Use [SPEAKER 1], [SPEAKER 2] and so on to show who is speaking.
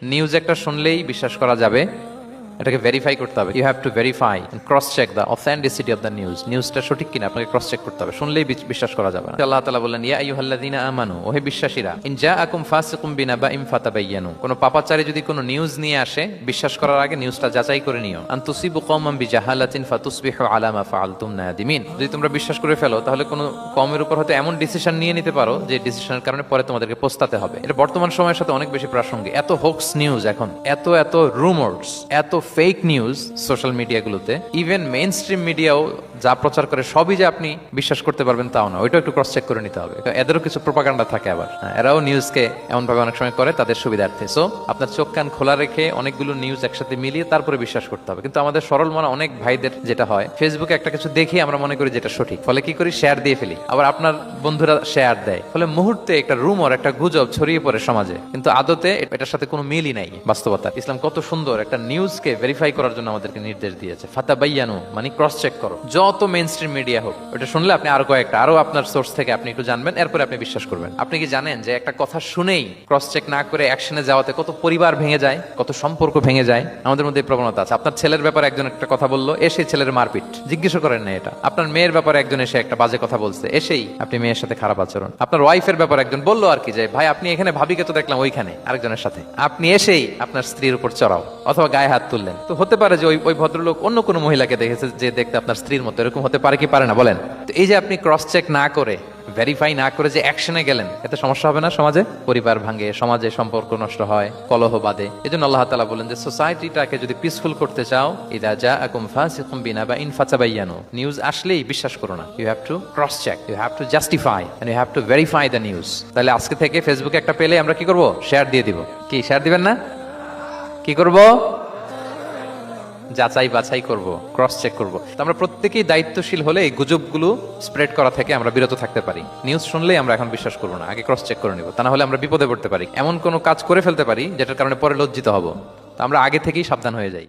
[SPEAKER 1] News একটা শুনলেই বিশ্বাস করা যাবে, এটাকে ভেরিফাই করতে হবে। You have to verify and cross check the authenticity of the news. নিউজটা সঠিক কিনা আপনাকে ক্রস চেক করতে হবে, শুনলেই বিশ্বাস করা যাবে না। আল্লাহ তাআলা বললেন, ইয়া আইয়ুহাল্লাযীনা আমানু, ওহে বিশ্বাসীরা, ইন জাআকুম ফাসিকুম বিনাবাইন ফাতাবায়ানু, কোন পাপাচারী যদি কোনো নিউজ নিয়ে আসে, বিশ্বাস করার আগে নিউজটা যাচাই করে নিও। আন তুসিবু কওমান বিজাহালাতিন ফাতুসবিহু আলা মা ফাআলতুম নাদিমিন। যদি তোমরা বিশ্বাস করে ফেলো, তাহলে কোনো কওমের উপর হয়তো এমন ডিসিশন নিয়ে নিতে পারো যে ডিসিশনের কারণে পরে তোমাদেরকে পস্তাতে হবে। এটা বর্তমান সময়ের সাথে অনেক বেশি প্রাসঙ্গিক। এত হোক্স নিউজ এখন, এত রুমার্স, এত ফেক নিউজ সোশ্যাল মিডিয়াগুলোতে। ইভেন মেইন স্ট্রিম মিডিয়াও যা প্রচার করে সবই যে আপনি বিশ্বাস করতে পারবেন তাও না, ওইটা একটু ক্রস চেক করে নিতে হবে। এদেরও কিছু প্রোপাগান্ডা থাকে আবার, এরাও নিউজকে এমন ভাবে অনেক সময় করে তাদের সুবিধার্থে। সো আপনার চোখ কান খোলা রেখে অনেকগুলো নিউজ একসাথে মিলিয়ে তারপরে বিশ্বাস করতে হবে। কিন্তু আমাদের সরল মনে অনেক ভাইদের যেটা হয়, ফেসবুকে একটা কিছু দেখে আমরা মনে করি যেটা সঠিক, ফলে কি করি, শেয়ার দিয়ে ফেলি। আবার আপনার বন্ধুরা শেয়ার দেয়, ফলে মুহূর্তে একটা রুমর, একটা গুজব ছড়িয়ে পড়ে সমাজে, কিন্তু আদতে এটার সাথে কোনো মিলই নাই বাস্তবতা। ইসলাম কত সুন্দর একটা নিউজকে ভেরিফাই করার জন্য আমাদেরকে নির্দেশ দিয়েছে। ফাতাবায়ানু মানে ক্রস চেক করো, যত মেইন স্ট্রিম মিডিয়া হোক। ওটা শুনলে আপনি আরো আপনার সোর্স থেকে আপনি একটু জানবেন, এরপরে আপনি বিশ্বাস করবেন। আপনি কি জানেন যে একটা কথা শুনেই ক্রস চেক না করে অ্যাকশনে যাওয়াতে কত পরিবার ভেঙে যায়, কত সম্পর্ক ভেঙে যায়? আমাদের মধ্যে এই প্রবণতা আছে। আপনার ছেলের ব্যাপারে একজন একটা কথা বললো, এসে ছেলের মারপিট, জিজ্ঞেস করেন না এটা। আপনার মেয়ের ব্যাপারে একজন এসে একটা বাজে কথা বলছে, এসেই আপনি মেয়ের সাথে খারাপ আচরণ। আপনার ওয়াইফের ব্যাপারে একজন বললো আর কি, যে ভাই আপনি এখানে, ভাবিকে তো দেখলাম ওইখানে আরেকজনের সাথে, আপনি এসেই আপনার স্ত্রীর উপর চড়াও অথবা গায়ে হাত তুললেন। তো হতে পারে যে ওই ভদ্রলোক অন্য কোনো মহিলাকে দেখেছে যে দেখতে আপনার স্ত্রীর মতো, এরকম হতে পারে কি পারে না বলেন? তো এই যে আপনি ক্রস চেক না করে, ভেরিফাই না করে যে অ্যাকশনে গেলেন, এতে সমস্যা হবে না? সমাজে পরিবার ভাঙে, সমাজে সম্পর্ক নষ্ট হয়, কলহ বাঁধে। এজন্য আল্লাহ তাআলা বলেন যে সোসাইটিটাকে যদি পিসফুল করতে চাও, ইযা জাআকুম ফাসিকুম বিনাবাইন ফাতাবায়ানু, নিউজ আসলেই বিশ্বাস করো না। You have to cross check, you have to justify and you have to verify the news. তাহলে আজকে থেকে ফেসবুকে একটা পেলে আমরা কি করব? শেয়ার দিয়ে দিব। কি শেয়ার দিবেন না? কি করব? যাচাই বাছাই করব, ক্রস চেক করব। তো আমরা প্রত্যেকেই দায়িত্বশীল হলে এই গুজবগুলো স্প্রেড করা থেকে আমরা বিরত থাকতে পারি। নিউজ শুনলেই আমরা এখন বিশ্বাস করব না, আগে ক্রস চেক করে নিব। তা না হলে আমরা বিপদে পড়তে পারি, এমন কোনো কাজ করে ফেলতে পারি যেটার কারণে পরে লজ্জিত হব। তো আমরা আগে থেকেই সাবধান হয়ে যাই।